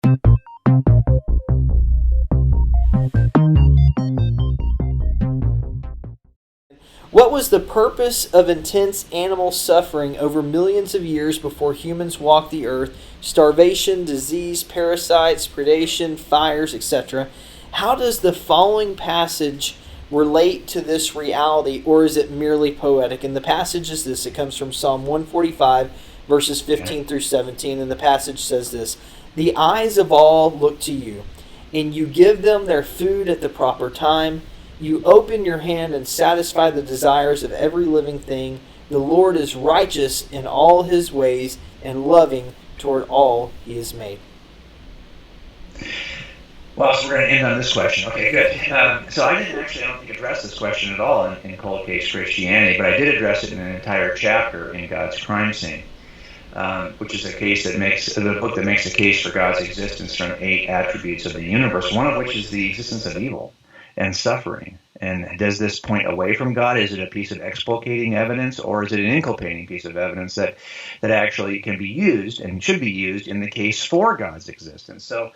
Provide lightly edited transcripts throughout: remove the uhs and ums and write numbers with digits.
What was the purpose of intense animal suffering over millions of years before humans walked the earth? Starvation, disease, parasites, predation, fires, etc. How does the following passage relate to this reality, or is it merely poetic? And the passage is this. It comes from Psalm 145, verses 15 through 17, and the passage says this: "The eyes of all look to you, and you give them their food at the proper time. You open your hand and satisfy the desires of every living thing. The Lord is righteous in all his ways and loving toward all he has made." Well, so we're going to end on this question. Okay, good. So I don't think, address this question at all in Cold Case Christianity, but I did address it in an entire chapter in God's Crime Scene, which is the book that makes a case for God's existence from 8 attributes of the universe, one of which is the existence of evil and suffering. And does this point away from God? Is it a piece of exculpating evidence, or is it an inculpating piece of evidence that actually can be used and should be used in the case for God's existence? So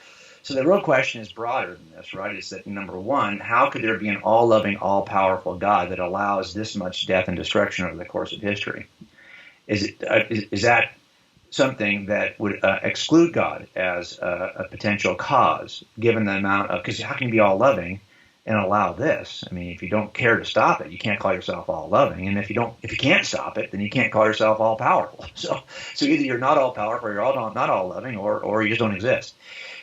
the real question is broader than this, right? Is that, number one, how could there be an all-loving, all-powerful God that allows this much death and destruction over the course of history? Is that something that would exclude God as a potential cause, given the amount of, because how can you be all-loving and allow this? I mean, if you don't care to stop it, you can't call yourself all loving. And if you can't stop it, then you can't call yourself all powerful. So either you're not all powerful, or you're not all loving, or you just don't exist.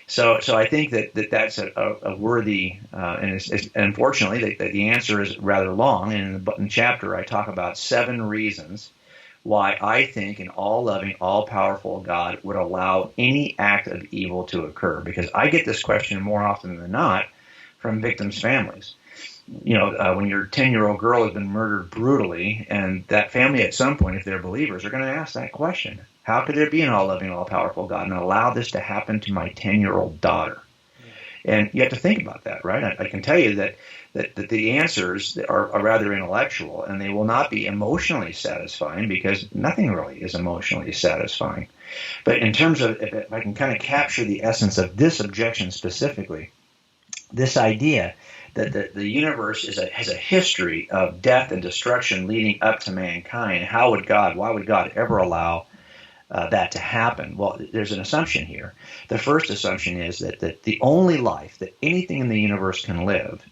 So I think that's a worthy, and unfortunately the answer is rather long. And in the chapter I talk about 7 reasons why I think an all-loving, all-powerful God would allow any act of evil to occur. Because I get this question more often than not from victims' families. When your 10-year-old girl has been murdered brutally, and that family at some point, if they're believers, are going to ask that question: how could there be an all-loving, all-powerful God and allow this to happen to my 10-year-old daughter? Yeah. And you have to think about that, right? I can tell you that the answers are rather intellectual, and they will not be emotionally satisfying, because nothing really is emotionally satisfying. But in terms of, if I can kind of capture the essence of this objection specifically, this idea that the universe has a history of death and destruction leading up to mankind. Why would God ever allow that to happen? Well, there's an assumption here. The first assumption is that the only life that anything in the universe can live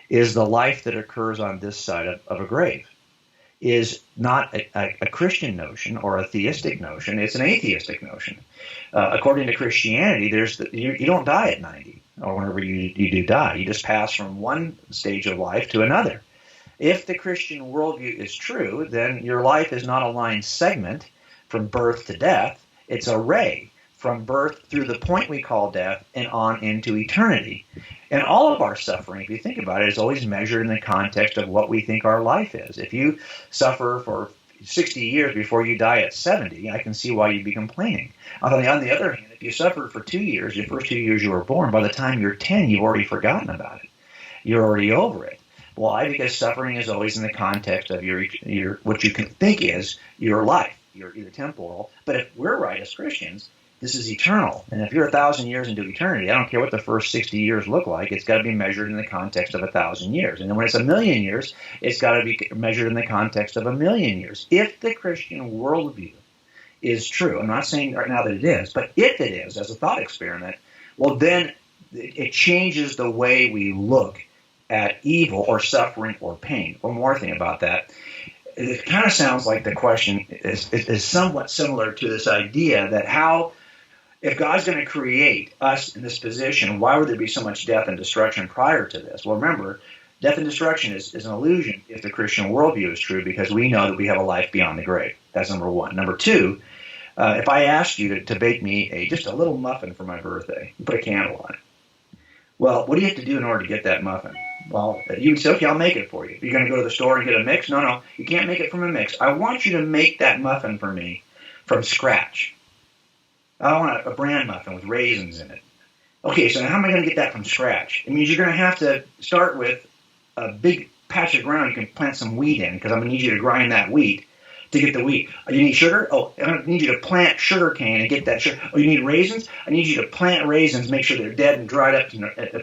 is the life that occurs on this side of a grave. Is not a Christian notion or a theistic notion. It's an atheistic notion. According to Christianity, you don't die at 90 or whenever you do die. You just pass from one stage of life to another. If the Christian worldview is true, then your life is not a line segment from birth to death. It's a ray from birth through the point we call death and on into eternity. And all of our suffering, if you think about it, is always measured in the context of what we think our life is. If you suffer for 60 years before you die at 70, I can see why you'd be complaining. On the other hand, if you suffered for 2 years, your first 2 years you were born, by the time you're 10, you've already forgotten about it. You're already over it. Why? Because suffering is always in the context of your what you can think is your life. You're either temporal, but if we're right as Christians, this is eternal. And if you're 1,000 years into eternity, I don't care what the first 60 years look like, it's got to be measured in the context of 1,000 years. And then when it's 1,000,000 years, it's got to be measured in the context of 1,000,000 years. If the Christian worldview is true, I'm not saying right now that it is, but if it is, as a thought experiment, well, then it changes the way we look at evil or suffering or pain. One more thing about that. It kind of sounds like the question is somewhat similar to this idea that if God's going to create us in this position, why would there be so much death and destruction prior to this? Well, remember, death and destruction is an illusion if the Christian worldview is true, because we know that we have a life beyond the grave. That's number one. Number two, if I asked you to bake me just a little muffin for my birthday, you put a candle on it. Well, what do you have to do in order to get that muffin? Well, you would say, okay, I'll make it for you. You're going to go to the store and get a mix? No, you can't make it from a mix. I want you to make that muffin for me from scratch. I want a bran muffin with raisins in it. Okay, so now how am I going to get that from scratch? It means you're going to have to start with a big patch of ground you can plant some wheat in, because I'm going to need you to grind that wheat to get the wheat. Oh, you need sugar? Oh, I need you to plant sugar cane and get that sugar. Oh, you need raisins? I need you to plant raisins, make sure they're dead and dried up,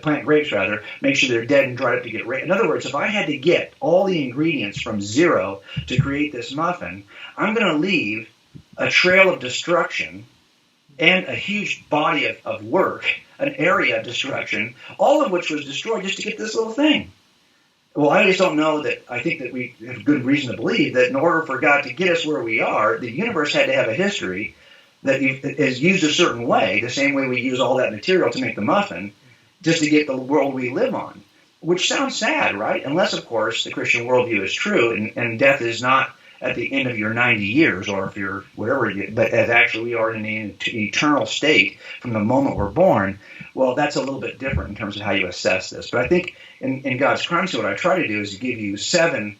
plant grapes rather, make sure they're dead and dried up to get raisins. In other words, if I had to get all the ingredients from zero to create this muffin, I'm going to leave a trail of destruction and a huge body of work, an area of destruction, all of which was destroyed just to get this little thing. Well, I just don't know that. I think that we have good reason to believe that in order for God to get us where we are, the universe had to have a history that is used a certain way, the same way we use all that material to make the muffin, just to get the world we live on. Which sounds sad, right? Unless, of course, the Christian worldview is true and death is not at the end of your 90 years or if you're whatever, but as actually we are in an eternal state from the moment we're born. Well, that's a little bit different in terms of how you assess this. But I think in God's crime scene, what I try to do is give you seven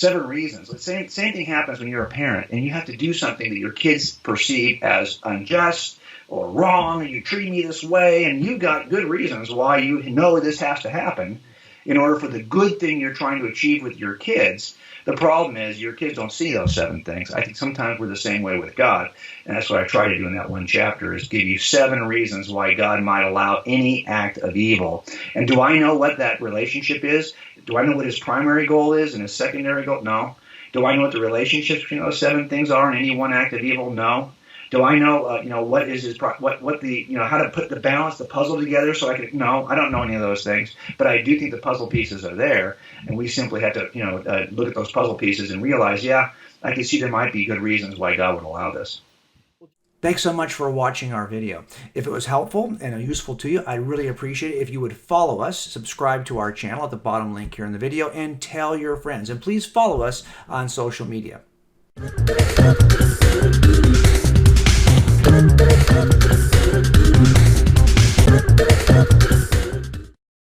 reasons. The same thing happens when you're a parent and you have to do something that your kids perceive as unjust or wrong, and you treat me this way, and you've got good reasons why you know this has to happen in order for the good thing you're trying to achieve with your kids. The problem is your kids don't see those 7 things. I think sometimes we're the same way with God, and that's what I try to do in that one chapter is give you 7 reasons why God might allow any act of evil. And do I know what that relationship is? Do I know what his primary goal is and his secondary goal? No. Do I know what the relationships between those 7 things are in any one act of evil? No. Do I know, what is his, what the, how to put the puzzle together so I can, no, I don't know any of those things, but I do think the puzzle pieces are there, and we simply have to, look at those puzzle pieces and realize, yeah, I can see there might be good reasons why God would allow this. Thanks so much for watching our video. If it was helpful and useful to you, I'd really appreciate it if you would follow us, subscribe to our channel at the bottom link here in the video, and tell your friends. And please follow us on social media. Thank you.